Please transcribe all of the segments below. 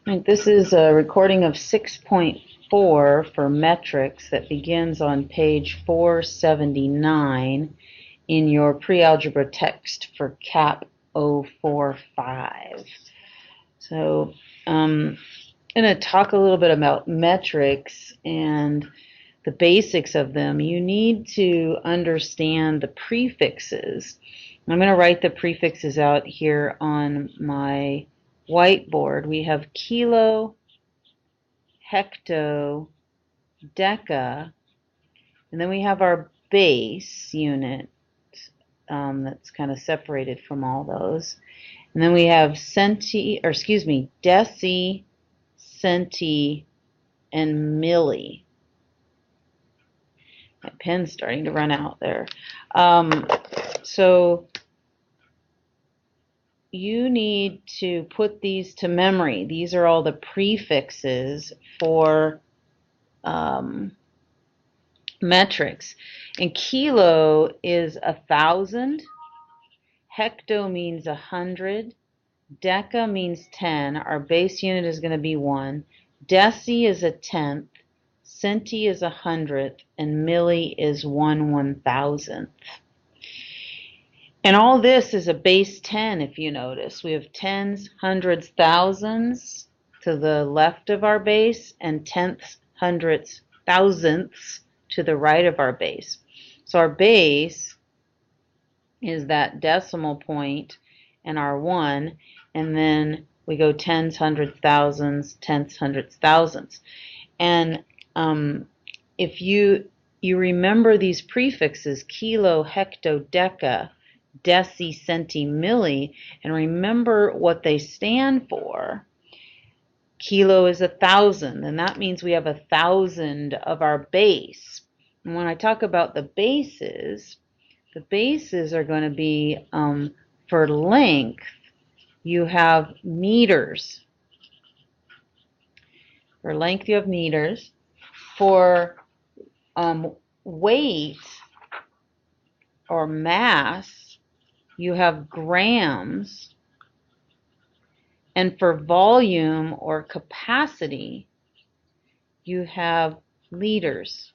Right, this is a recording of 6.4 for metrics that begins on page 479 in your pre-algebra text for CAP045. So I'm going to talk a little bit about metrics and the basics of them. You need to understand the prefixes. I'm going to write the prefixes out here on my whiteboard. We have kilo, hecto, deca, and then we have our base unit that's kind of separated from all those. And then we have deci, centi, and milli. My pen's starting to run out there. So you need to put these to memory. These are all the prefixes for metrics. And kilo is 1,000. Hecto means 100. Deca means 10. Our base unit is going to be 1. Deci is a tenth. Centi is 100th. And milli is 1/1000th. And all this is a base 10, if you notice. We have tens, hundreds, thousands to the left of our base, and tenths, hundredths, thousandths to the right of our base. So our base is that decimal point and our 1, and then we go tens, hundreds, thousands, tenths, hundreds, thousandths. And if you remember these prefixes, kilo, hecto, deca, deci, centi, milli, and remember what they stand for. Kilo is 1,000, and that means we have 1,000 of our base. And when I talk about the bases are going to be for length, you have meters. For length, you have meters. For weight or mass, you have grams. And for volume or capacity, you have liters.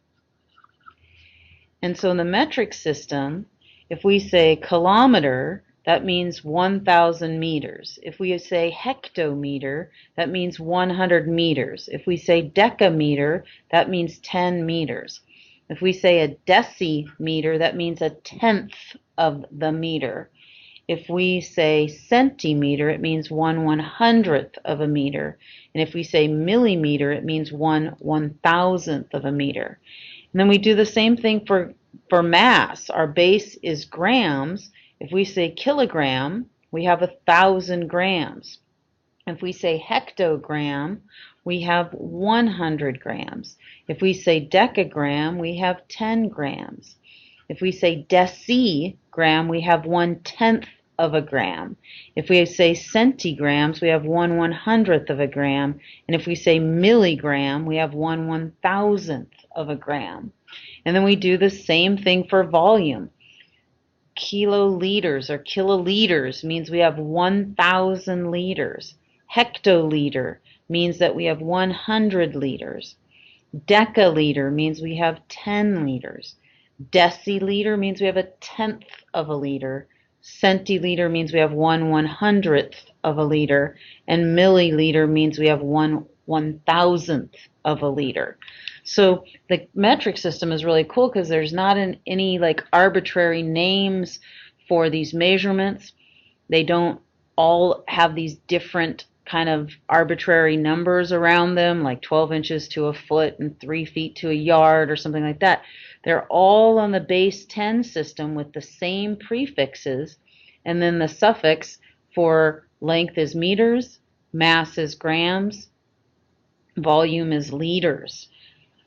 And so in the metric system, if we say kilometer, that means 1,000 meters. If we say hectometer, that means 100 meters. If we say decameter, that means 10 meters. If we say a decimeter, that means a tenth of the meter. If we say centimeter, it means 1/100th of a meter. And if we say millimeter, it means 1/1000th of a meter. And then we do the same thing for mass. Our base is grams. If we say kilogram, we have 1,000 grams. If we say hectogram, we have 100 grams. If we say decagram, we have 10 grams. If we say decigram, we have 1/10th of a gram. If we say centigrams, we have 1/100th of a gram. And if we say milligram, we have 1/1000th of a gram. And then we do the same thing for volume. Kiloliters or kiloliters means we have 1,000 liters. Hectoliter means that we have 100 liters. Decaliter means we have 10 liters. Deciliter means we have a tenth of a liter. Centiliter means we have 1/100th of a liter. And milliliter means we have 1/1000th of a liter. So the metric system is really cool because there's not any like arbitrary names for these measurements. They don't all have these different kind of arbitrary numbers around them, like 12 inches to a foot and 3 feet to a yard or something like that. They're all on the base 10 system with the same prefixes, and then the suffix for length is meters, mass is grams, volume is liters.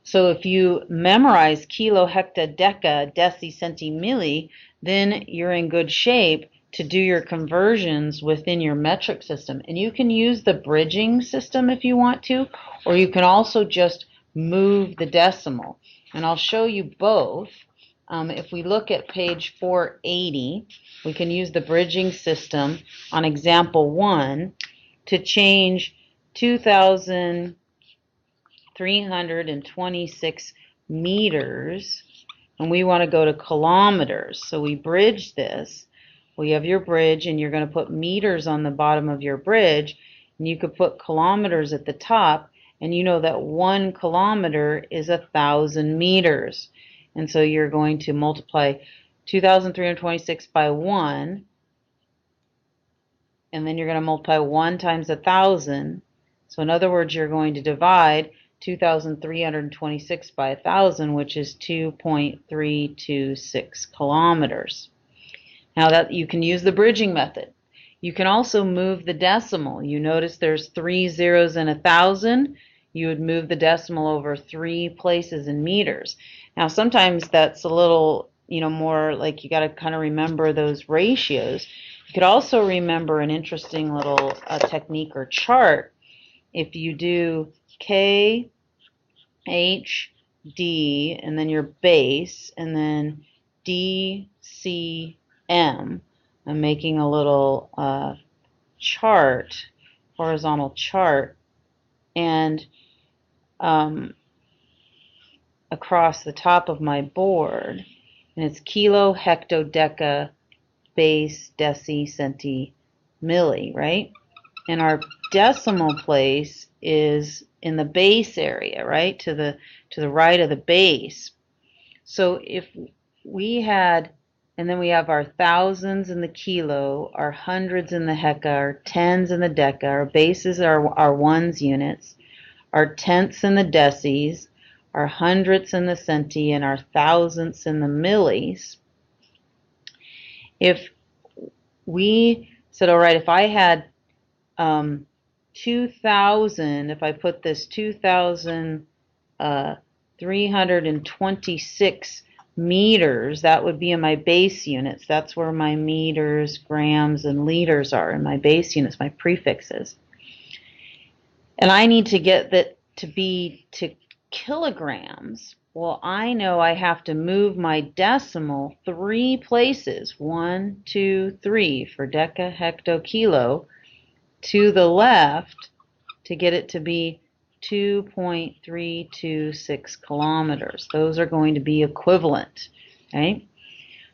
So if you memorize kilo, hecta, deca, deci, centi, milli, then you're in good shape to do your conversions within your metric system. And you can use the bridging system if you want to, or you can also just move the decimal. And I'll show you both. If we look at page 480, we can use the bridging system on example 1 to change 2,326 meters, and we want to go to kilometers. So we bridge this. Well, you have your bridge, and you're going to put meters on the bottom of your bridge, and you could put kilometers at the top, and you know that 1 kilometer is 1,000 meters. And so you're going to multiply 2,326 by 1, and then you're going to multiply 1 times 1,000. So in other words, you're going to divide 2,326 by 1,000, which is 2.326 kilometers. Now that you can use the bridging method. You can also move the decimal. You notice there's 3 zeros in 1,000. You would move the decimal over 3 places in meters. Now sometimes that's a little, more like you got to kind of remember those ratios. You could also remember an interesting little technique or chart. If you do K, H, D, and then your base, and then D, C, M. I'm making a little chart, horizontal chart, and across the top of my board, and it's kilo, hecto, deca, base, deci, centi, milli, right? And our decimal place is in the base area, right? To the right of the base. So if we had, and then we have our thousands in the kilo, our hundreds in the hecta, our tens in the deca, our bases are our ones units, our tenths in the decis, our hundredths in the centi, and our thousandths in the millis. If we said, all right, if I had 2,000, if I put this 2,326 meters, that would be in my base units. That's where my meters, grams, and liters are in my base units, my prefixes. And I need to get that to be to kilograms. Well, I know I have to move my decimal 3 places, 1, 2, 3 for deca, hecto, kilo, to the left to get it to be 2.326 kilometers. Those are going to be equivalent. Okay?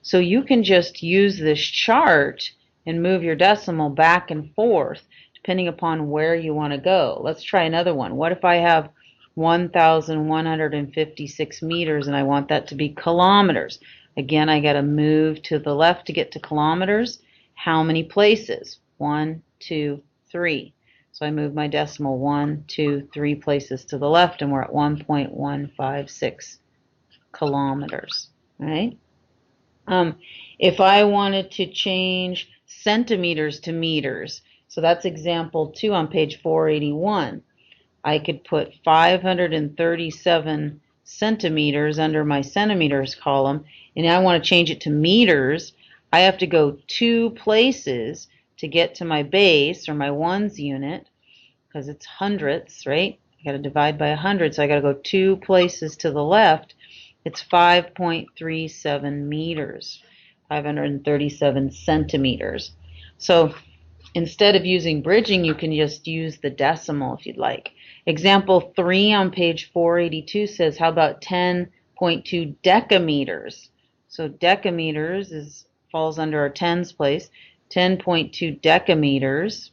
So you can just use this chart and move your decimal back and forth depending upon where you want to go. Let's try another one. What if I have 1,156 meters and I want that to be kilometers? Again, I got to move to the left to get to kilometers. How many places? 1, 2, 3. So I move my decimal 1, 2, 3 places to the left, and we're at 1.156 kilometers. Right? If I wanted to change centimeters to meters, so that's example 2 on page 481. I could put 537 centimeters under my centimeters column, and I want to change it to meters. I have to go 2 places to get to my base, or my ones unit, because it's hundredths, right? I got to divide by 100, so I got to go 2 places to the left. It's 5.37 meters, 537 centimeters. So instead of using bridging, you can just use the decimal if you'd like. Example 3 on page 482 says, how about 10.2 decameters? So decameters falls under our tens place. 10.2 decameters,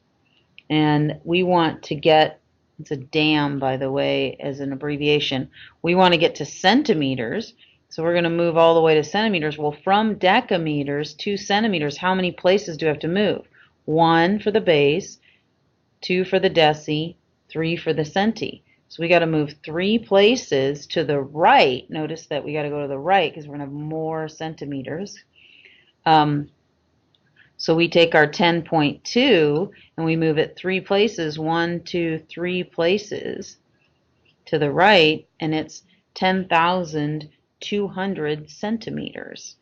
and we want to get, it's a dam, by the way, as an abbreviation. We want to get to centimeters, so we're going to move all the way to centimeters. Well, from decameters to centimeters, how many places do we have to move? 1 for the base, 2 for the deci, 3 for the centi. So we got to move 3 places to the right. Notice that we got to go to the right because we're going to have more centimeters. So we take our 10.2 and we move it 3 places, 1, 2, 3 places to the right, and it's 10,200 centimeters.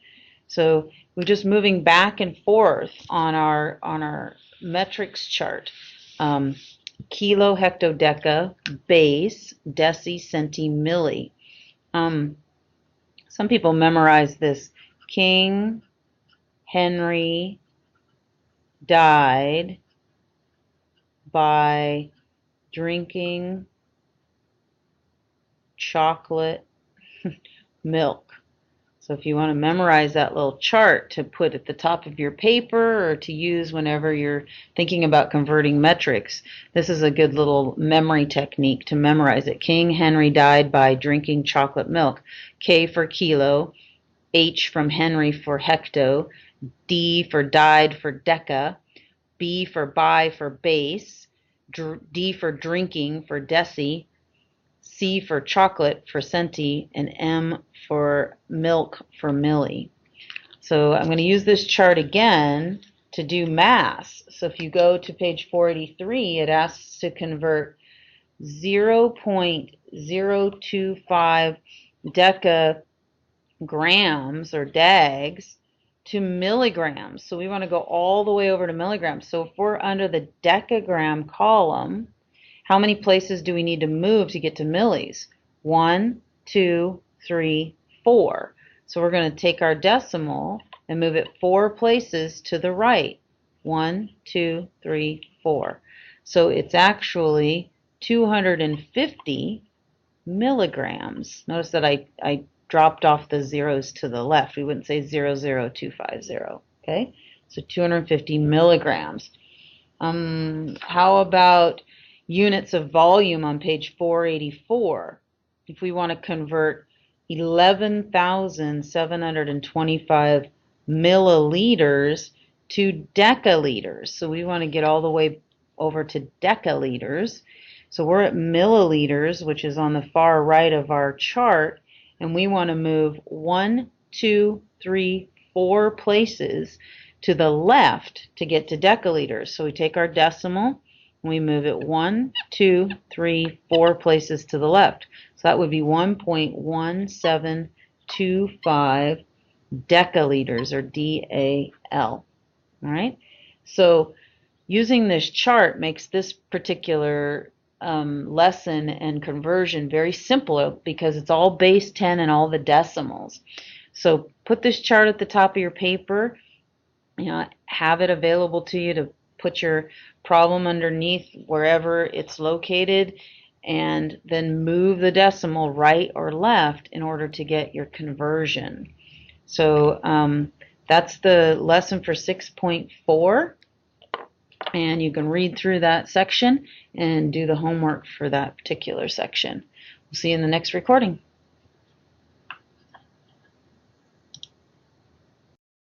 So we're just moving back and forth on our metrics chart. Kilo, hecto, deca, base, deci, centi, milli. Some people memorize this. King Henry died by drinking chocolate milk. So if you want to memorize that little chart to put at the top of your paper or to use whenever you're thinking about converting metrics, this is a good little memory technique to memorize it. King Henry died by drinking chocolate milk. K for kilo, H from Henry for hecto, D for died for deca, B for by for base, D for drinking for deci, C for chocolate for centi, and M for milk for milli. So I'm going to use this chart again to do mass. So if you go to page 483, it asks to convert 0.025 decagrams or dags to milligrams. So we want to go all the way over to milligrams. So if we're under the decagram column, how many places do we need to move to get to millis? 1, 2, 3, 4. So we're going to take our decimal and move it 4 places to the right. 1, 2, 3, 4. So it's actually 250 milligrams. Notice that I dropped off the zeros to the left. We wouldn't say 00250. Okay? So 250 milligrams. How about units of volume on page 484? If we want to convert 11,725 milliliters to decaliters, so we want to get all the way over to decaliters. So we're at milliliters, which is on the far right of our chart, and we want to move 1, 2, 3, 4 places to the left to get to decaliters. So we take our decimal, and we move it 1, 2, 3, 4 places to the left. So that would be 1.1725 decaliters, or DAL. All right? So using this chart makes this particular lesson and conversion very simple because it's all base 10 and all the decimals. So put this chart at the top of your paper. Have it available to you to put your problem underneath wherever it's located, and then move the decimal right or left in order to get your conversion. So that's the lesson for 6.4, and you can read through that section and do the homework for that particular section. We'll see you in the next recording.